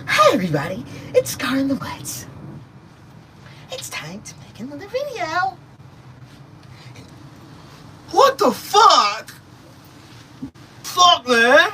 Hi everybody, it's Scar in the Woods. It's time to make another video. What the fuck? Fuck, man.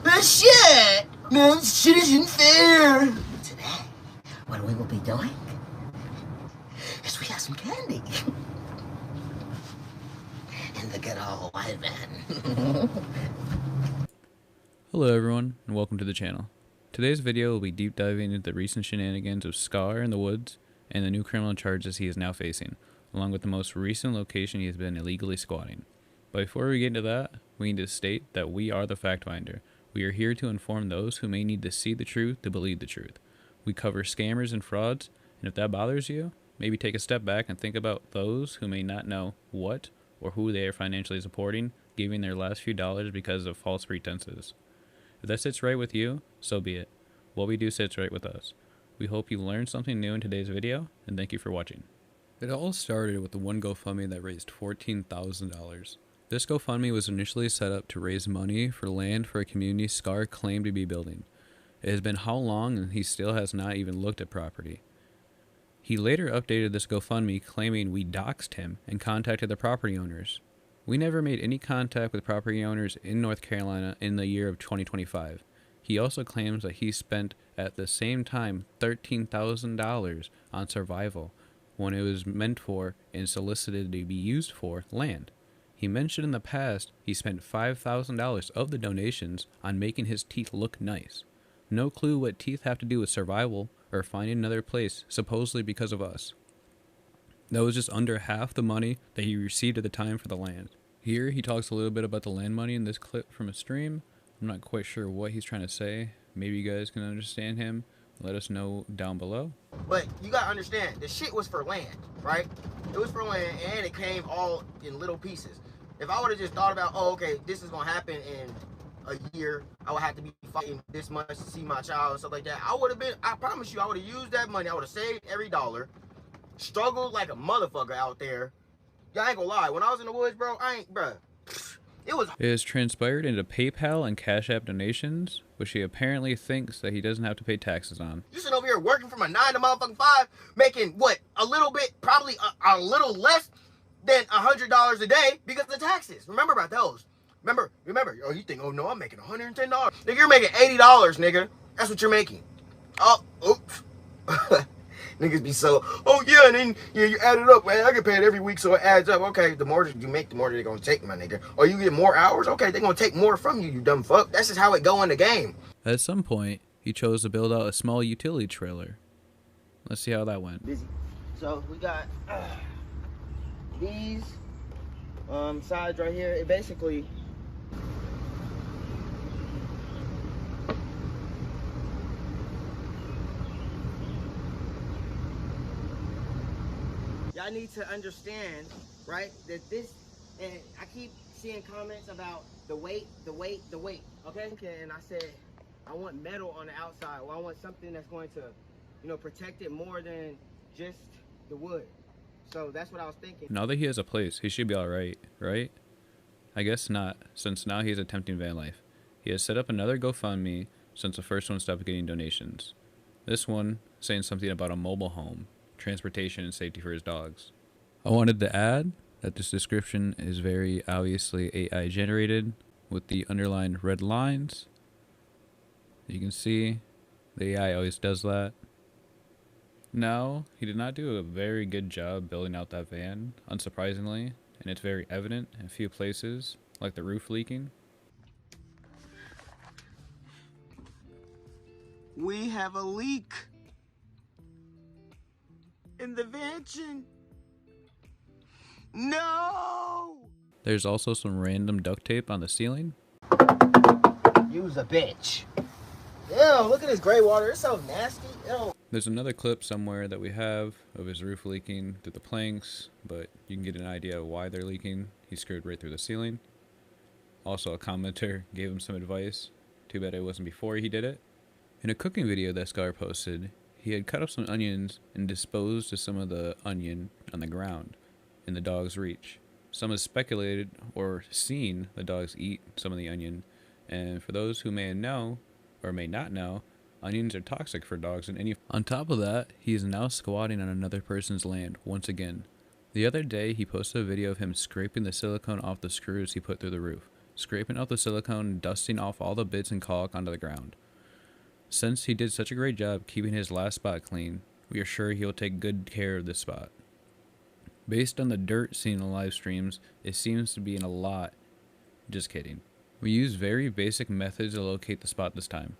This shit. Man, this shit isn't fair. Today, what we will be doing is we have some candy. In the good old white van. Hello everyone, and welcome to the channel. Today's video will be deep diving into the recent shenanigans of Scar in the Woods and the new criminal charges he is now facing, along with the most recent location he has been illegally squatting. But before we get into that, we need to state that we are the Fact Finder. We are here to inform those who may need to see the truth to believe the truth. We cover scammers and frauds, and if that bothers you, maybe take a step back and think about those who may not know what or who they are financially supporting, giving their last few dollars because of false pretenses. If that sits right with you, so be it. What we do sits right with us. We hope you learned something new in today's video, and thank you for watching. It all started with the one GoFundMe that raised $14,000. This GoFundMe was initially set up to raise money for land for a community Scar claimed to be building. It has been how long, and he still has not even looked at property. He later updated this GoFundMe claiming we doxed him and contacted the property owners. We never made any contact with property owners in North Carolina in the year of 2025. He also claims that he spent at the same time $13,000 on survival when it was meant for and solicited to be used for land. He mentioned in the past he spent $5,000 of the donations on making his teeth look nice. No clue what teeth have to do with survival or finding another place, supposedly because of us. That was just under half the money that he received at the time for the land. Here he talks a little bit about the land money in this clip from a stream. I'm not quite sure what he's trying to say. Maybe you guys can understand him. Let us know down below. But you gotta understand, the shit was for land, right? It was for land, and it came all in little pieces. If I would have just thought about, oh, okay, this is gonna happen in a year, I would have to be fighting this much to see my child and stuff like that. I promise you, I would have used that money. I would have saved every dollar, struggled like a motherfucker out there. Y'all ain't gonna lie, when I was in the woods, bro, it has transpired into PayPal and Cash App donations, which he apparently thinks that he doesn't have to pay taxes on. You sitting over here working from a 9 to motherfucking 5, making what, a little bit, probably a little less than $100 a day because of the taxes. Remember about those. Remember, oh, you think, oh no, I'm making $110. Nigga, you're making $80, nigga. That's what you're making. Oh, oops. Niggas be so, oh yeah, and then you add it up, man. I get paid every week, so it adds up. Okay, the more you make, the more they're gonna take, my nigga. Or you get more hours, okay, they're gonna take more from you, you dumb fuck. That's just how it go in the game. At some point, he chose to build out a small utility trailer. Let's see how that went. Busy. So we got these sides right here. It basically y'all need to understand, right, that this, and I keep seeing comments about the weight, okay? And I said, I want metal on the outside, or I want something that's going to, you know, protect it more than just the wood. So that's what I was thinking. Now that he has a place, he should be alright, right? I guess not, since now he is attempting van life. He has set up another GoFundMe since the first one stopped getting donations. This one saying something about a mobile home, transportation, and safety for his dogs. I wanted to add that this description is very obviously AI generated with the underlined red lines. You can see the AI always does that. No, he did not do a very good job building out that van, unsurprisingly, and it's very evident in a few places, like the roof leaking. We have a leak in the vention. No! There's also some random duct tape on the ceiling. Use a bitch. Ew, look at this gray water. It's so nasty. Ew. There's another clip somewhere that we have of his roof leaking through the planks, but you can get an idea of why they're leaking. He screwed right through the ceiling. Also, a commenter gave him some advice. Too bad it wasn't before he did it. In a cooking video that Scar posted, he had cut up some onions and disposed of some of the onion on the ground in the dog's reach. Some have speculated or seen the dogs eat some of the onion, and for those who may know or may not know, Onions are toxic for dogs and any. On top of that, he is now squatting on another person's land once again. The other day, he posted a video of him scraping the silicone off the screws he put through the roof, scraping off the silicone and dusting off all the bits and caulk onto the ground. Since he did such a great job keeping his last spot clean, we are sure he will take good care of this spot. Based on the dirt seen in the live streams, it seems to be in a lot. Just kidding. We used very basic methods to locate the spot this time.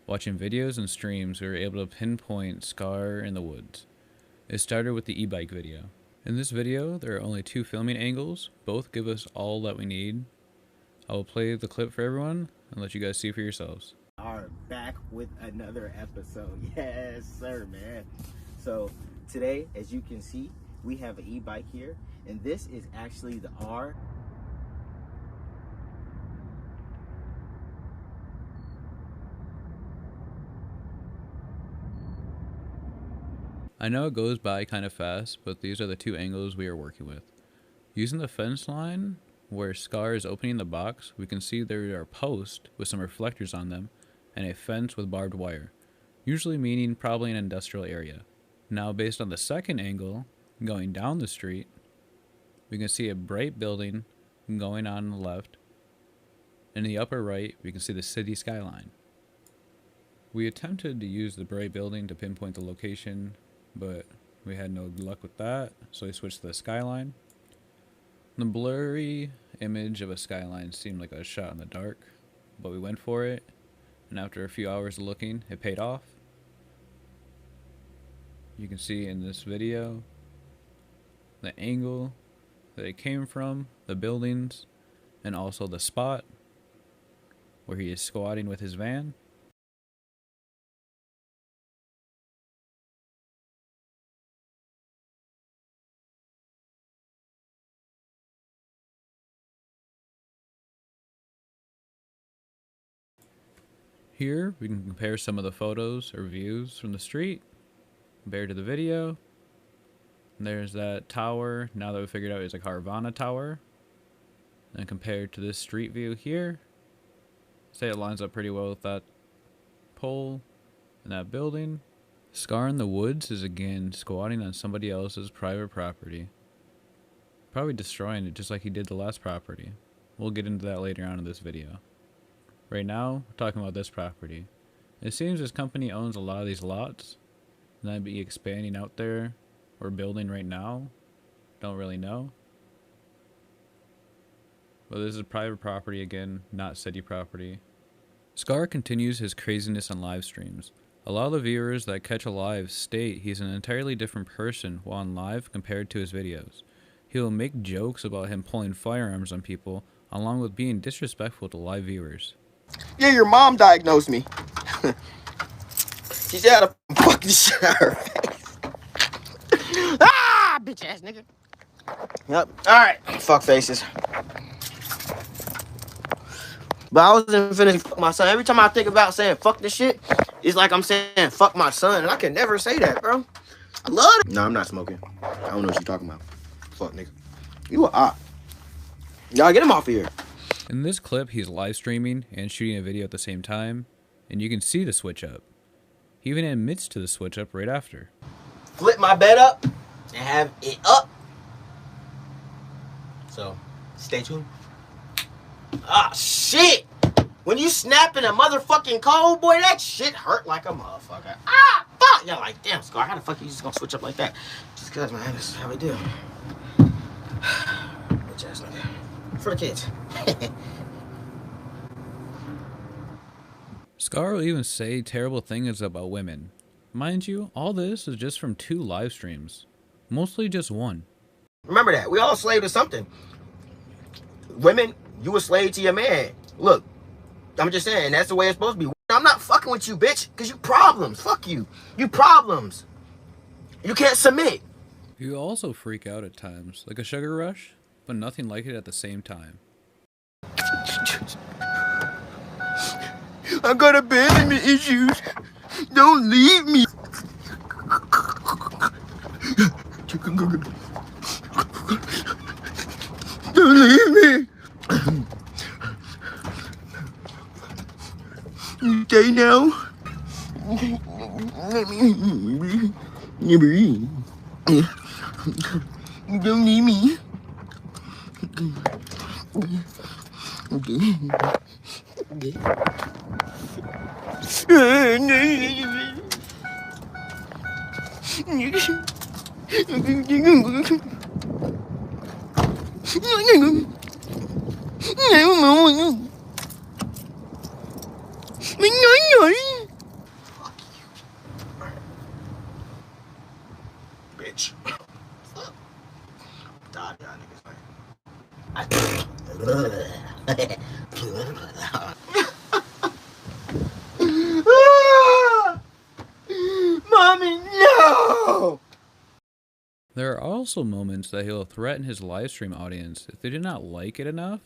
Watching videos and streams, we were able to pinpoint Scar in the woods. It started with the e-bike video. In this video, there are only 2 filming angles. Both give us all that we need. I will play the clip for everyone and let you guys see for yourselves. Are back with another episode. Yes, sir, man. So today, as you can see, we have an e-bike here, and this is actually the R. I know it goes by kind of fast, but these are the 2 angles we are working with. Using the fence line, where Scar is opening the box, we can see there are posts with some reflectors on them, and a fence with barbed wire, usually meaning probably an industrial area. Now based on the second angle, going down the street, we can see a bright building going on the left. In the upper right, we can see the city skyline. We attempted to use the bright building to pinpoint the location, but we had no luck with that, so we switched to the skyline. The blurry image of a skyline seemed like a shot in the dark, but we went for it, and after a few hours of looking, it paid off. You can see in this video the angle that it came from, the buildings, and also the spot where he is squatting with his van. Here we can compare some of the photos or views from the street compared to the video. And there's that tower, now that we figured out it's a Carvana tower. And compared to this street view here, say it lines up pretty well with that pole and that building. Scar in the woods is again squatting on somebody else's private property. Probably destroying it just like he did the last property. We'll get into that later on in this video. Right now, we're talking about this property. It seems this company owns a lot of these lots. And I'd be expanding out there or building right now. Don't really know. But this is private property again, not city property. Scar continues his craziness on live streams. A lot of the viewers that catch a live state he's an entirely different person while on live compared to his videos. He will make jokes about him pulling firearms on people, along with being disrespectful to live viewers. Yeah, your mom diagnosed me. She said a fucking shit out of her face. Ah, bitch ass nigga. Yep. Alright, fuck faces. But I wasn't finna fuck my son. Every time I think about saying fuck this shit, it's like I'm saying fuck my son. And I can never say that, bro. I love it. No, I'm not smoking. I don't know what you're talking about. Fuck, nigga. You a op. Y'all get him off of here. In this clip, he's live streaming and shooting a video at the same time, and you can see the switch up. He even admits to the switch up right after. Flip my bed up and have it up. So, stay tuned. Ah, shit! When you snapping a motherfucking cold, boy, that shit hurt like a motherfucker. Ah, fuck! Y'all like, damn, Scar, how the fuck you just gonna switch up like that? Just cause, man, that's how we do. Bitch ass nigga. For the kids. Scar will even say terrible things about women. Mind you, all this is just from 2 live streams. Mostly just 1. Remember that. We all slave to something. Women, you a slave to your man. Look, I'm just saying, that's the way it's supposed to be. I'm not fucking with you, bitch, because you problems. Fuck you. You problems. You can't submit. You also freak out at times, like a sugar rush, but nothing like it at the same time. I got abandonment issues. Don't leave me. Don't leave me. You stay now. You don't need me. Bitch. God, y'all niggas, Mommy, no! There are also moments that he'll threaten his livestream audience. If they do not like it enough,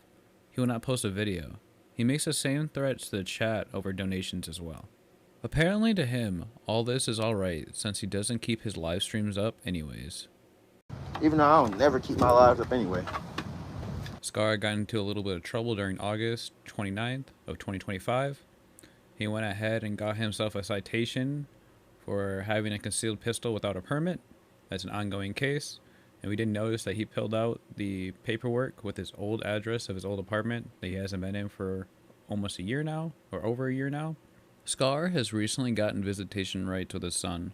he will not post a video. He makes the same threats to the chat over donations as well. Apparently to him, all this is alright since he doesn't keep his live streams up anyways. Even though I don't never keep my lives up anyway. Scar got into a little bit of trouble during August 29th of 2025. He went ahead and got himself a citation for having a concealed pistol without a permit. That's an ongoing case. And we did notice that he filled out the paperwork with his old address of his old apartment that he hasn't been in for almost a year now, or over a year now. Scar has recently gotten visitation rights with his son.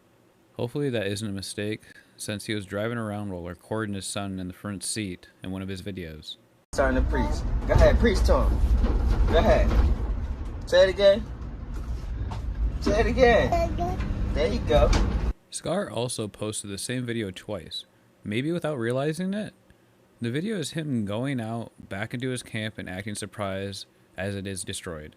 Hopefully that isn't a mistake, since he was driving around while recording his son in the front seat in one of his videos. Starting to preach. Go ahead, preach to him. Go ahead. Say it again. Say it again. There you go. Scar also posted the same video twice, maybe without realizing it. The video is him going out back into his camp and acting surprised as it is destroyed.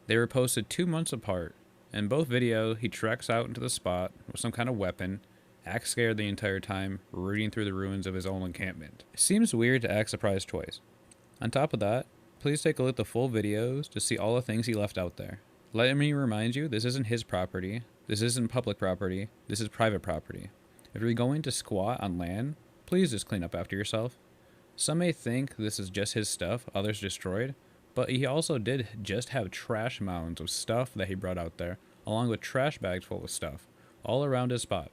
They were posted 2 months apart. In both videos, he treks out into the spot with some kind of weapon, acts scared the entire time, rooting through the ruins of his own encampment. It seems weird to act surprised twice. On top of that, please take a look at the full videos to see all the things he left out there. Let me remind you, this isn't his property, this isn't public property, this is private property. If you're going to squat on land, please just clean up after yourself. Some may think this is just his stuff, others destroyed, but he also did just have trash mounds of stuff that he brought out there, along with trash bags full of stuff, all around his spot.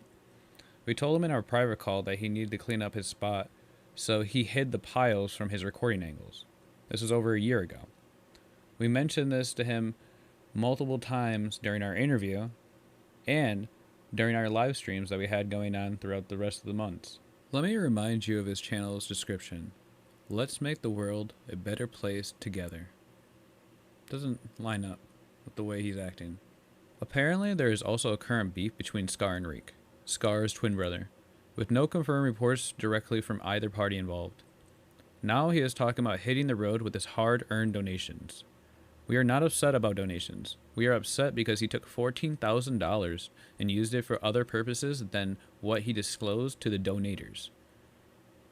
We told him in our private call that he needed to clean up his spot, so he hid the piles from his recording angles. This was over a year ago. We mentioned this to him multiple times during our interview, and during our live streams that we had going on throughout the rest of the months. Let me remind you of his channel's description. Let's make the world a better place together. Doesn't line up with the way he's acting. Apparently there is also a current beef between Scar and Reek, Scar's twin brother, with no confirmed reports directly from either party involved. Now he is talking about hitting the road with his hard-earned donations. We are not upset about donations. We are upset because he took $14,000 and used it for other purposes than what he disclosed to the donators.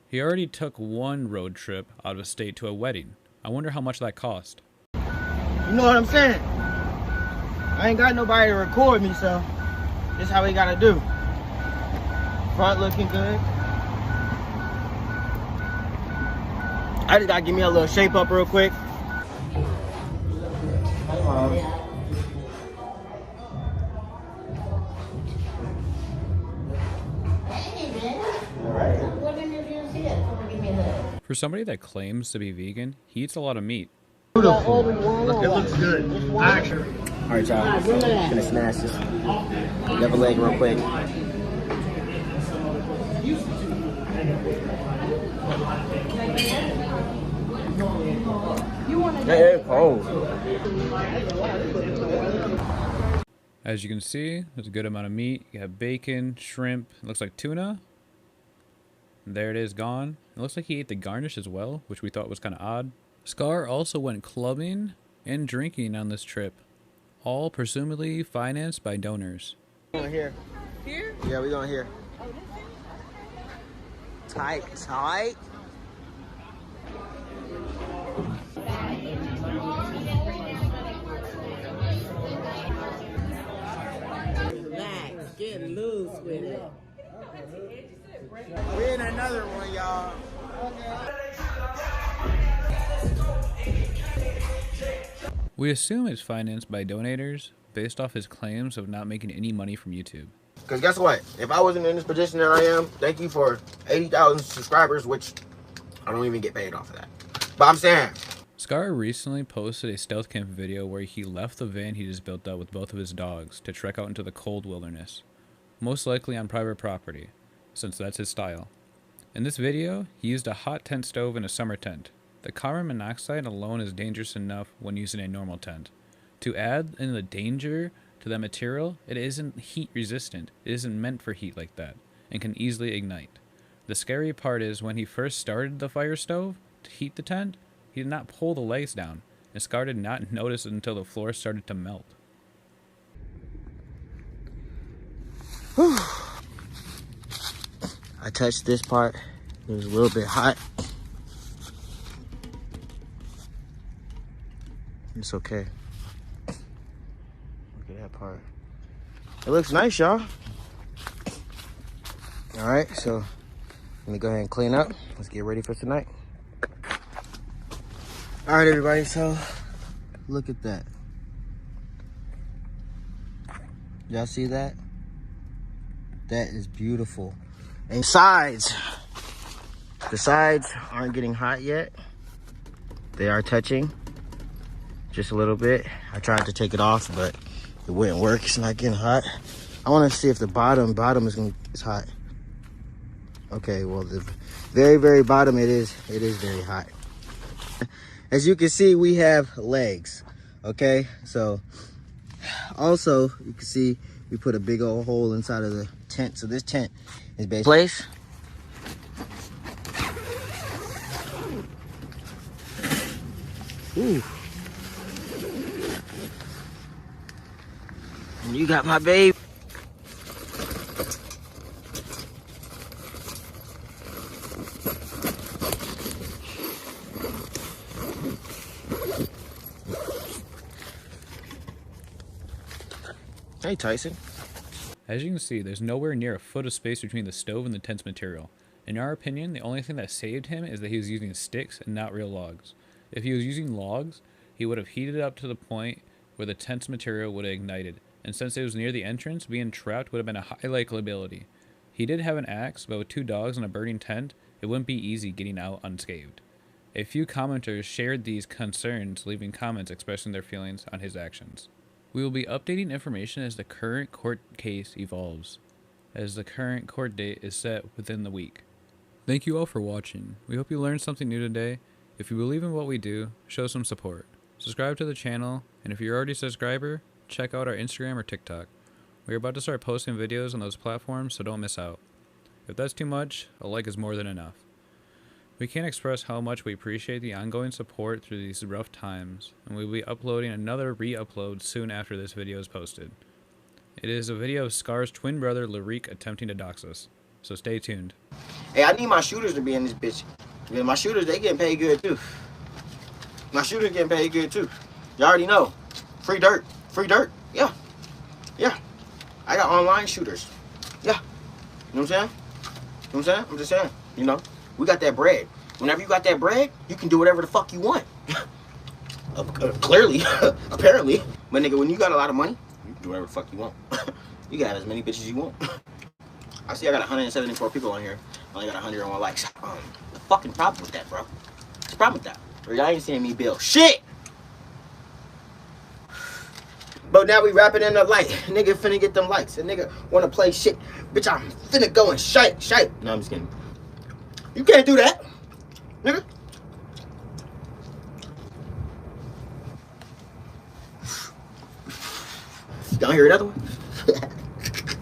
He already took one road trip out of state to a wedding. I wonder how much that cost. You know what I'm saying? I ain't got nobody to record me, so this is how we gotta do. Front looking good. I just gotta give me a little shape up real quick. For somebody that claims to be vegan, he eats a lot of meat. Beautiful. It looks good. Action. All right, y'all. I'm gonna smash this double leg real quick. It's cold. As you can see, there's a good amount of meat. You have bacon, shrimp, it looks like tuna. There it is, gone. It looks like he ate the garnish as well, which we thought was kind of odd. Scar also went clubbing and drinking on this trip, all presumably financed by donors. We're going here. Here? Yeah, we're going here. Oh, this is Tight, tight. relax. Get loose with it. We're in another one, y'all. We assume it's financed by donators based off his claims of not making any money from YouTube. Because guess what? If I wasn't in this position that I am, thank you for 80,000 subscribers, which I don't even get paid off of that. But I'm saying, Scar recently posted a stealth camp video where he left the van he just built up with both of his dogs to trek out into the cold wilderness, most likely on private property, since that's his style. In this video, he used a hot tent stove and a summer tent. The carbon monoxide alone is dangerous enough when using a normal tent. To add in the danger to that material, it isn't heat resistant. It isn't meant for heat like that, and can easily ignite. The scary part is when he first started the fire stove to heat the tent, he did not pull the legs down, and Scar did not notice it until the floor started to melt. I touched this part. It was a little bit hot. It's okay. Look at that part. It looks nice, y'all. All right, so let me go ahead and clean up. Let's get ready for tonight. All right, everybody, so look at that. Y'all see that? That is beautiful. And the sides aren't getting hot yet. They are touching just a little bit. I tried to take it off, but it wouldn't work. It's not getting hot. I want to see if the bottom is hot. Okay, well, the very, very bottom, it is very hot. As you can see, we have legs, okay? So also you can see we put a big old hole inside of the tent. So this tent is basically place. Ooh. And you got my babe. Hey, Tyson. As you can see, there's nowhere near a foot of space between the stove and the tent's material. In our opinion, the only thing that saved him is that he was using sticks and not real logs. If he was using logs, he would have heated it up to the point where the tent's material would have ignited, and since it was near the entrance, being trapped would have been a high likelibility. He did have an axe, but with 2 dogs and a burning tent, it wouldn't be easy getting out unscathed. A few commenters shared these concerns, leaving comments expressing their feelings on his actions. We will be updating information as the current court case evolves, as the current court date is set within the week. Thank you all for watching. We hope you learned something new today. If you believe in what we do, show some support. Subscribe to the channel, and if you're already a subscriber, check out our Instagram or TikTok. We're about to start posting videos on those platforms, so don't miss out. If that's too much, a like is more than enough. We can't express how much we appreciate the ongoing support through these rough times, and we will be uploading another re-upload soon after this video is posted. It is a video of Scar's twin brother Lyrique attempting to dox us, so stay tuned. Hey, I need my shooters to be in this bitch. Yeah, my shooters, they getting paid good too. My shooters getting paid good too. You already know. Free dirt. Free dirt. Yeah. Yeah. I got online shooters. Yeah. You know what I'm saying? You know what I'm saying? I'm just saying. You know, we got that bread. Whenever you got that bread, you can do whatever the fuck you want. Clearly. Apparently. But nigga, when you got a lot of money, you can do whatever the fuck you want. You can have as many bitches as you want. I see I got 174 people on here. I only got 101 likes. The fucking problem with that, bro? What's the problem with that? Or y'all ain't seeing me build shit. But now we wrapping in the light. Nigga finna get them likes. A nigga wanna play shit. Bitch, I'm finna go and shite. No, I'm just kidding. You can't do that, nigga. Y'all hear another one?